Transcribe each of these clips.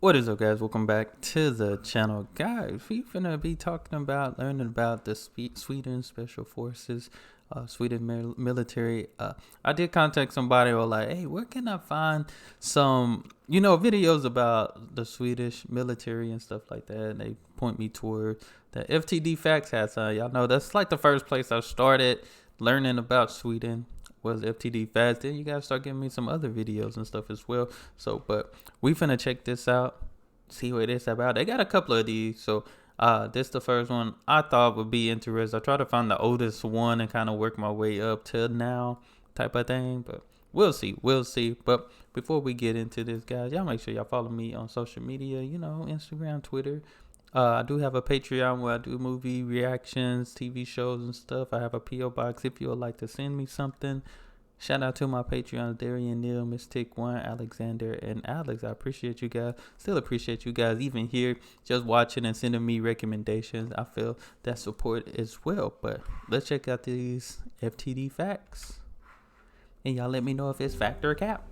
What is up, guys? Welcome back to the channel. Guys, we finna be learning about the Sweden Special Forces, Sweden military. I did contact somebody who was like, hey, where can I find some, videos about the Swedish military and stuff like that? And they point me toward the FTD Facts has. Y'all know that's like the first place I started learning about Sweden was FTD Facts. Then you guys start giving me some other videos and stuff as well. So, but we finna check this out, see what it's about. They got a couple of these. So, this the first one I thought would be interesting. I try to find the oldest one and kind of work my way up to now type of thing. But we'll see. But before we get into this, guys, y'all make sure y'all follow me on social media, Instagram, Twitter. I do have a Patreon where I do movie reactions, TV shows and stuff. I have a P.O. box if you would like to send me something. Shout out to my Patreons, Darian, Neil, Mystic One, Alexander, and Alex. I appreciate you guys. Still appreciate you guys even here just watching and sending me recommendations. I feel that support as well. But let's check out these FTD facts. And y'all let me know if it's fact or cap.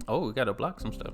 Oh, we got to block some stuff.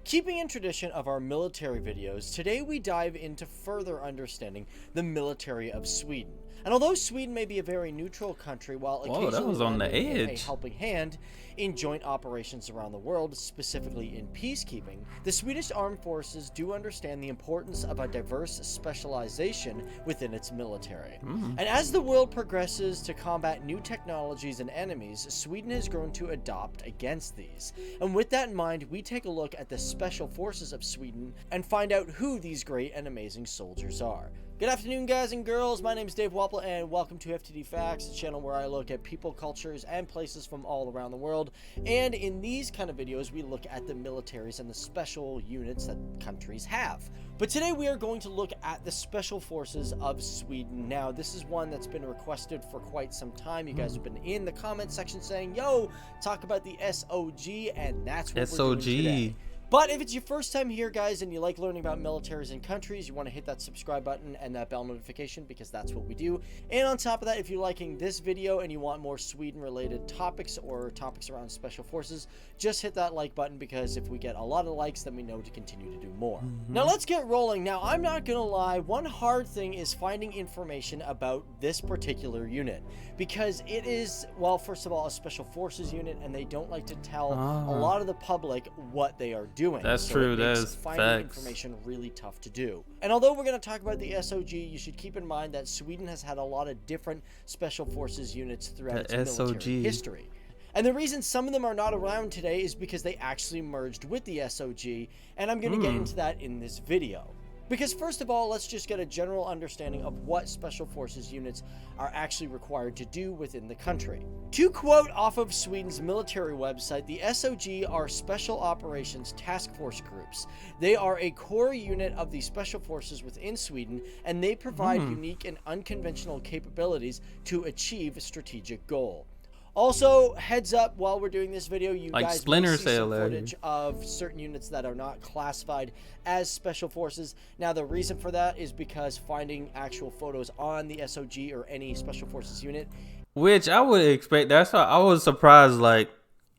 Keeping in tradition of our military videos, today we dive into further understanding the military of Sweden. And although Sweden may be a very neutral country, while occasionally on the lending a edge. helping hand in joint operations around the world, specifically in peacekeeping, the Swedish armed forces do understand the importance of a diverse specialization within its military. And as the world progresses to combat new technologies and enemies, Sweden has grown to adopt against these. And with that in mind, we take a look at the Special Forces of Sweden and find out who these great and amazing soldiers are. Good afternoon, guys and girls. My name is Dave Wapple, and welcome to FTD Facts, a channel where I look at people, cultures, and places from all around the world. And in these kind of videos, we look at the militaries and the special units that countries have. But today we are going to look at the Special Forces of Sweden. Now, this is one that's been requested for quite some time. You guys have been in the comment section saying, yo, talk about the SOG, and that's what we're doing today. But if it's your first time here, guys, and you like learning about militaries and countries, you want to hit that subscribe button and that bell notification, because that's what we do. And on top of that, if you're liking this video and you want more Sweden-related topics or topics around special forces, just hit that like button, because if we get a lot of likes, then we know to continue to do more. Now, let's get rolling. Now, I'm not going to lie. One hard thing is finding information about this particular unit, because it is, well, first of all, a special forces unit, and they don't like to tell a lot of the public what they are doing. That's true. That is finding facts. information really tough to do. And although we're going to talk about the SOG, you should keep in mind that Sweden has had a lot of different special forces units throughout its military history. And the reason some of them are not around today is because they actually merged with the SOG, and I'm going to get into that in this video. Because first of all, let's just get a general understanding of what Special Forces units are actually required to do within the country. To quote off of Sweden's military website, the SOG are Special Operations Task Force Groups. They are a core unit of the Special Forces within Sweden, and they provide unique and unconventional capabilities to achieve a strategic goal. Also, heads up, while we're doing this video, you guys will see some footage of certain units that are not classified as special forces. Now, the reason for that is because finding actual photos on the SOG or any special forces unit, which I would expect. That's why I was surprised. Like,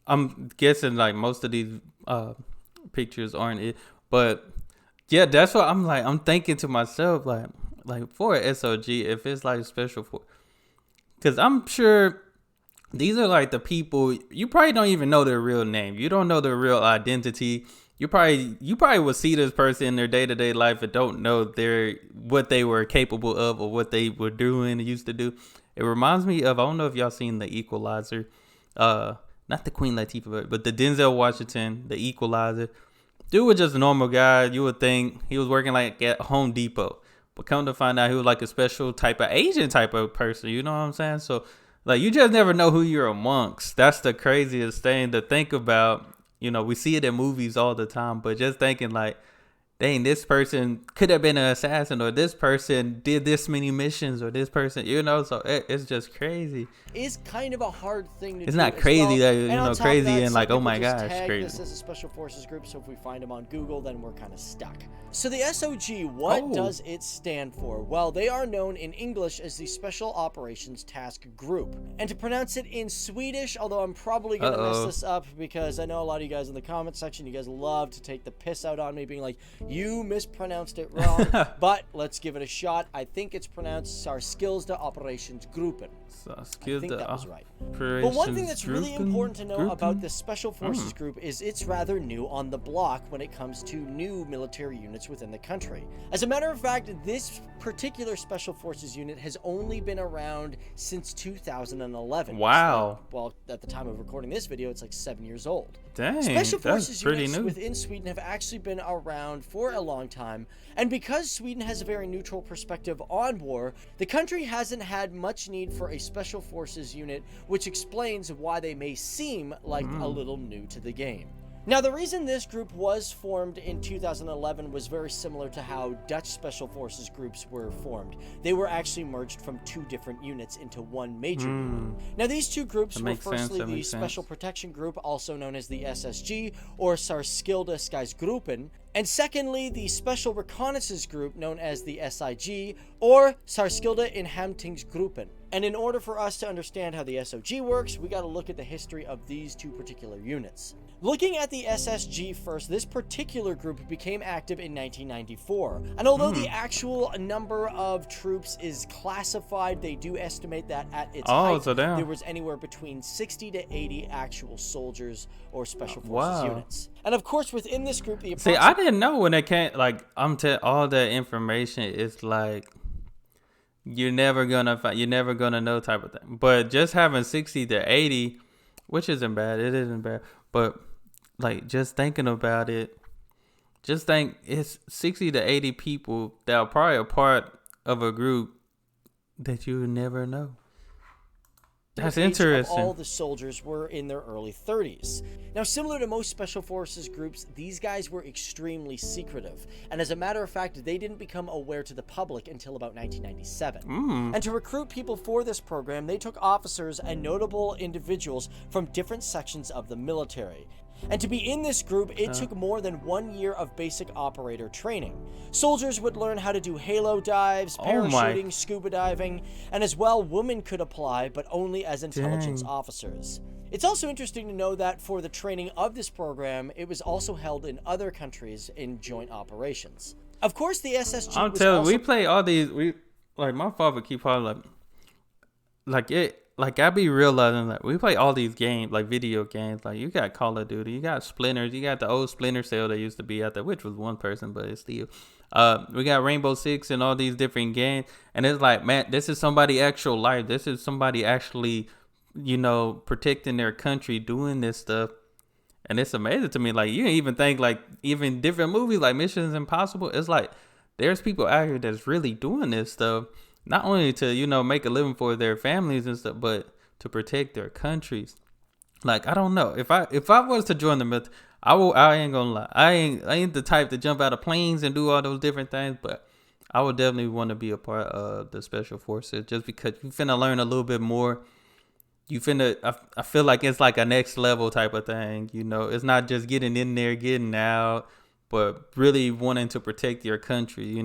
I'm guessing like most of these pictures aren't it, but yeah, that's what I'm like. I'm thinking to myself like for a SOG, if it's like special for, because I'm sure these are like the people you probably don't even know their real name. You don't know their real identity. You probably will see this person in their day-to-day life and don't know what they were capable of or what they were doing and used to do. It reminds me of, I don't know if y'all seen The Equalizer, not the Queen Latifah, but the Denzel Washington, The Equalizer. Dude was just a normal guy. You would think he was working like at Home Depot, but come to find out he was like a special type of Asian type of person. You know what I'm saying? So like, you just never know who you're amongst. That's the craziest thing to think about. We see it in movies all the time, but just thinking like, dang, this person could have been an assassin, or this person did this many missions, or this person, so it's just crazy. Is kind of a hard thing to do. It's not crazy that, crazy and like, oh my gosh, tag crazy. This as a special forces group, so if we find them on Google, then we're kind of stuck. So the SOG, what does it stand for? Well, they are known in English as the Special Operations Task Group. And to pronounce it in Swedish, although I'm probably going to mess this up because I know a lot of you guys in the comment section, you guys love to take the piss out on me, being like, you mispronounced it wrong. But let's give it a shot. I think it's pronounced Särskilda Operationsgruppen. I think that was right. But one thing that's really important to know about this Special Forces group is it's rather new on the block when it comes to new military units within the country. As a matter of fact, this particular Special Forces unit has only been around since 2011. Wow. Well, at the time of recording this video, it's like 7 years old. Dang, Special Forces units new. within Sweden have actually been around for a long time, and because Sweden has a very neutral perspective on war, the country hasn't had much need for a Special Forces unit, which explains why they may seem like a little new to the game. Now, the reason this group was formed in 2011 was very similar to how Dutch Special Forces groups were formed. They were actually merged from two different units into one major unit. Now, these two groups were firstly the Special Protection Group, also known as the SSG, or Särskilda Operationsgruppen, and secondly, the Special Reconnaissance Group, known as the SIG, or Särskilda Inhämtningsgruppen. And in order for us to understand how the SOG works, we got to look at the history of these two particular units. Looking at the SSG first, this particular group became active in 1994. And although the actual number of troops is classified, they do estimate that at its height, there was anywhere between 60 to 80 actual soldiers or Special Forces units. And of course, within this group, See, I didn't know when it came, like, all the information is like, you're never gonna know type of thing. But just having 60 to 80, which isn't bad, it isn't bad. But like, just thinking about it, just think it's 60 to 80 people that are probably a part of a group that you would never know. That's interesting. All the soldiers were in their early 30s. Now, similar to most Special Forces groups, these guys were extremely secretive. And as a matter of fact, they didn't become aware to the public until about 1997. And to recruit people for this program, they took officers and notable individuals from different sections of the military. And to be in this group, it took more than 1 year of basic operator training. Soldiers would learn how to do halo dives, parachuting, scuba diving, and as well, women could apply, but only as intelligence officers. It's also interesting to know that for the training of this program, it was also held in other countries in joint operations. Of course, the SSG I'm telling you, we play all these, like, my father keep calling, like, I be realizing that we play all these games, like video games. Like, you got Call of Duty, you got Splinters, you got the old Splinter Cell that used to be out there, which was one person, but it's still. We got Rainbow Six and all these different games, and it's like, man, this is somebody actual life. This is somebody actually, protecting their country, doing this stuff, and it's amazing to me. Like, you didn't even think, like, even different movies like Missions Impossible. It's like there's people out here that's really doing this stuff. Not only to, make a living for their families and stuff, but to protect their countries. Like, I don't know. If I was to join the military, I ain't gonna lie. I ain't the type to jump out of planes and do all those different things, but I would definitely want to be a part of the Special Forces just because you finna learn a little bit more. I feel like it's like a next level type of thing. It's not just getting in there, getting out, but really wanting to protect your country,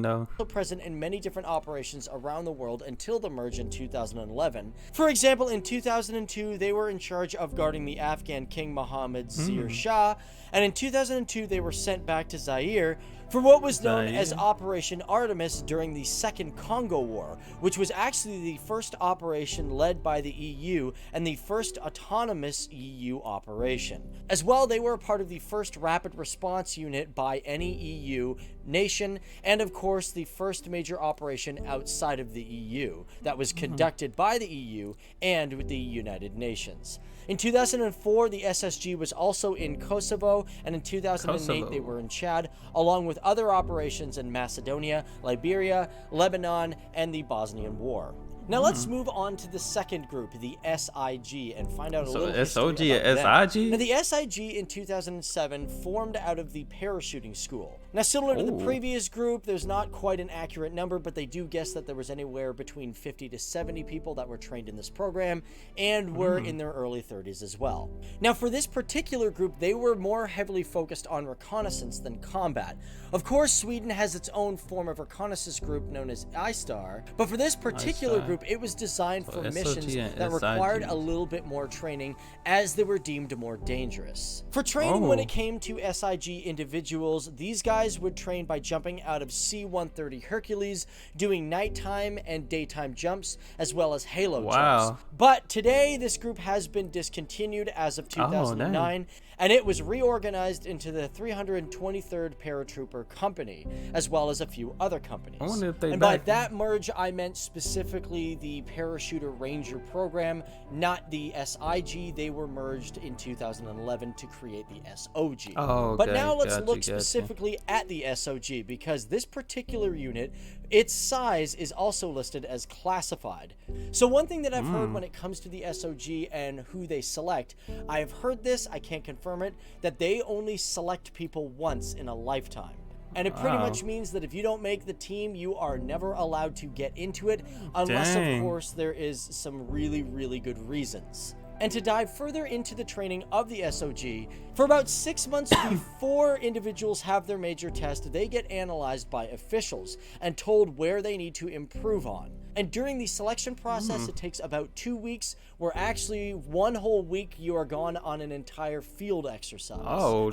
Present in many different operations around the world until the merge in 2011. For example, in 2002, they were in charge of guarding the Afghan King Mohammed Zahir Shah, and in 2002, they were sent back to Zaire for what was known as Operation Artemis during the Second Congo War, which was actually the first operation led by the EU and the first autonomous EU operation. As well, they were a part of the first rapid response unit by any EU nation, and of course the first major operation outside of the EU that was conducted by the EU and with the United Nations. In 2004, the SSG was also in Kosovo, and in 2008, they were in Chad, along with other operations in Macedonia, Liberia, Lebanon, and the Bosnian War. Now let's move on to the second group, the SIG, and find out a little history SOG about and them. SIG? Now the SIG in 2007 formed out of the parachuting school. Now similar to the previous group, there's not quite an accurate number, but they do guess that there was anywhere between 50 to 70 people that were trained in this program and were in their early 30s as well. Now for this particular group, they were more heavily focused on reconnaissance than combat. Of course, Sweden has its own form of reconnaissance group known as ISTAR, but for this particular group, it was designed for missions that required a little bit more training as they were deemed more dangerous. For training when it came to SIG individuals, these guys would train by jumping out of C-130 Hercules, doing nighttime and daytime jumps, as well as halo jumps. But today, this group has been discontinued as of 2009, and it was reorganized into the 323rd Paratrooper Company, as well as a few other companies. I wonder if they by that merge, I meant specifically the Parachuter Ranger program, not the SIG. They were merged in 2011 to create the SOG. But now let's look specifically at the SOG, because this particular unit, its size is also listed as classified. So one thing that I've heard when it comes to the SOG and who they select, I have heard this, I can't confirm it, that they only select people once in a lifetime. And it pretty much means that if you don't make the team, you are never allowed to get into it, unless, of course, there is some really, really good reasons. And to dive further into the training of the SOG, for about 6 months before individuals have their major test, they get analyzed by officials and told where they need to improve on. And during the selection process, it takes about 2 weeks, where actually 1 whole week you are gone on an entire field exercise.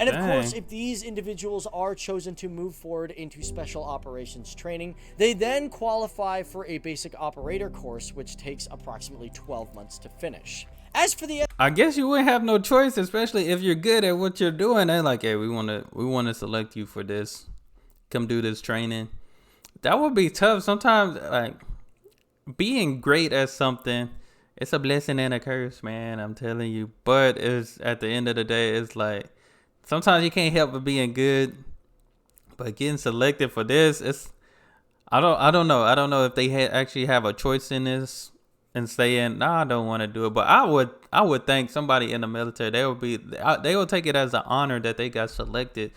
And of course, if these individuals are chosen to move forward into special operations training, they then qualify for a basic operator course, which takes approximately 12 months to finish. As for the, I guess you wouldn't have no choice, especially if you're good at what you're doing. They're like, hey, we want to select you for this. Come do this training. That would be tough. Sometimes, like, being great at something, it's a blessing and a curse, man. I'm telling you. But it's at the end of the day, it's like sometimes you can't help but being good. But getting selected for this, I don't know. I don't know if they actually have a choice in this and saying, nah, I don't want to do it. But I would think somebody in the military, they will take it as an honor that they got selected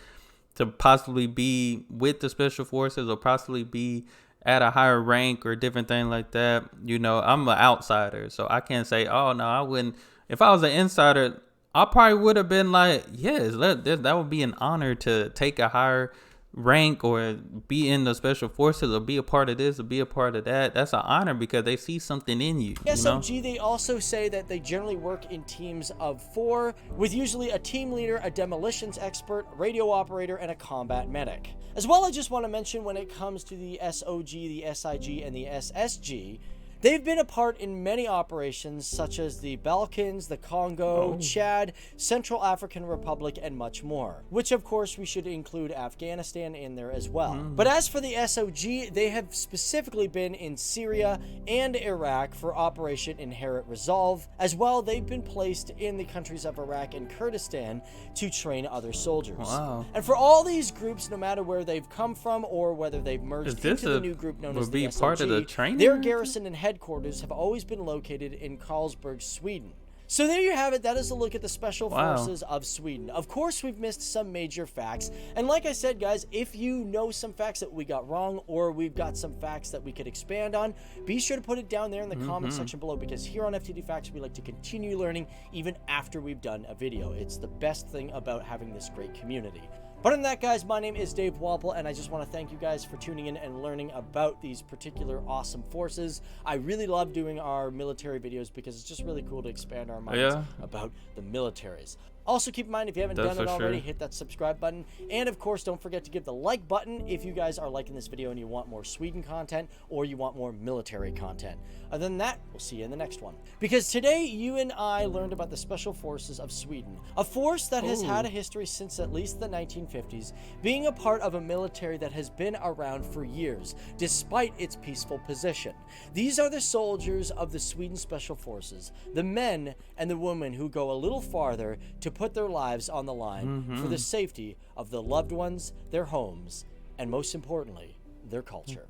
to possibly be with the special forces or possibly be at a higher rank or different thing like that. You know, I'm an outsider, so I can't say, oh no, I wouldn't. If I was an insider, I probably would have been like, yes, that would be an honor to take a higher rank or be in the special forces or be a part of this or be a part of that. That's an honor because they see something in you. SOG, they also say that they generally work in teams of 4, with usually a team leader, a demolitions expert, radio operator, and a combat medic. As well, I just want to mention when it comes to the SOG, the SIG, and the SSG, they've been a part in many operations such as the Balkans, the Congo, Chad, Central African Republic, and much more. Which, of course, we should include Afghanistan in there as well. But as for the SOG, they have specifically been in Syria and Iraq for Operation Inherent Resolve. As well, they've been placed in the countries of Iraq and Kurdistan to train other soldiers. And for all these groups, no matter where they've come from or whether they've merged into the new group known as the SOG, part of the training? Their garrison and headquarters have always been located in Carlsberg, Sweden. So there you have it. That is a look at the Special Forces of Sweden. Of course, we've missed some major facts. And like I said, guys, if you know some facts that we got wrong or we've got some facts that we could expand on, be sure to put it down there in the comment section below, because here on FTD Facts, we like to continue learning even after we've done a video. It's the best thing about having this great community. But other than that, guys, my name is Dave Walpole, and I just want to thank you guys for tuning in and learning about these particular awesome forces. I really love doing our military videos because it's just really cool to expand our minds about the militaries. Also, keep in mind, if you haven't done it already, hit that subscribe button. And, of course, don't forget to give the like button if you guys are liking this video and you want more Sweden content or you want more military content. Other than that, we'll see you in the next one. Because today, you and I learned about the Special Forces of Sweden, a force that has had a history since at least the 1950s, being a part of a military that has been around for years, despite its peaceful position. These are the soldiers of the Sweden Special Forces, the men and the women who go a little farther to put their lives on the line for the safety of the loved ones, their homes, and most importantly, their culture.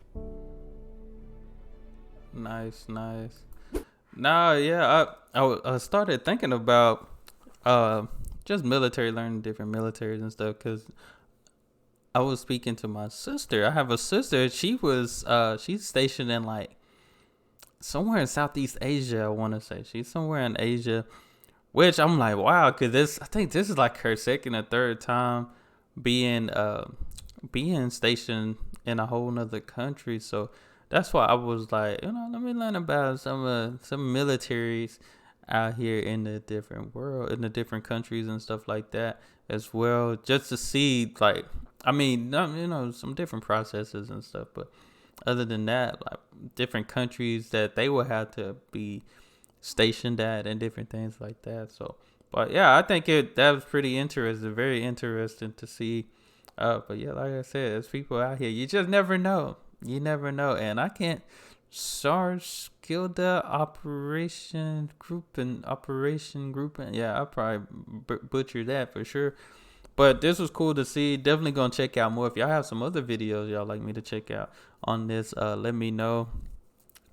Nice, nice. No, yeah, I started thinking about uh just military, learning different militaries and stuff. Cause I was speaking to my sister. I have a sister. She's stationed in like somewhere in Southeast Asia. I want to say she's somewhere in Asia, which I'm like, wow, cause I think this is like her second or third time being being stationed in a whole nother country. So that's why I was like, let me learn about some militaries out here in the different world, in the different countries and stuff like that as well, just to see like, I mean, some different processes and stuff, but other than that, like different countries that they will have to be stationed at and different things like that. So, but yeah, I think that was pretty interesting, very interesting to see. But yeah, like I said, there's people out here. You just never know. You never know. And I can't. Särskilda Operation Gruppen. Yeah, I probably butchered that for sure. But this was cool to see. Definitely gonna check out more. If y'all have some other videos y'all like me to check out on this, let me know.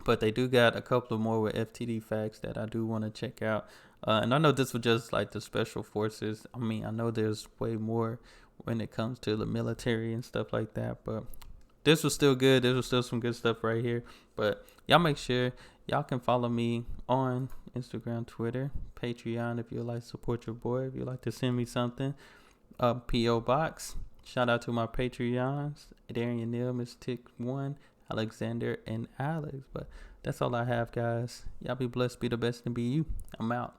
But they do got a couple of more with FTD facts that I do want to check out. And I know this was just like the special forces. I mean, I know there's way more when it comes to the military and stuff like that. But this was still good. This was still some good stuff right here. But y'all make sure y'all can follow me on Instagram, Twitter, Patreon if you like to support your boy. If you like to send me something, P.O. Box. Shout out to my Patreons, Darian Neal, Mystic One, Alexander, and Alex. But that's all I have, guys. Y'all be blessed, be the best, and be you. I'm out.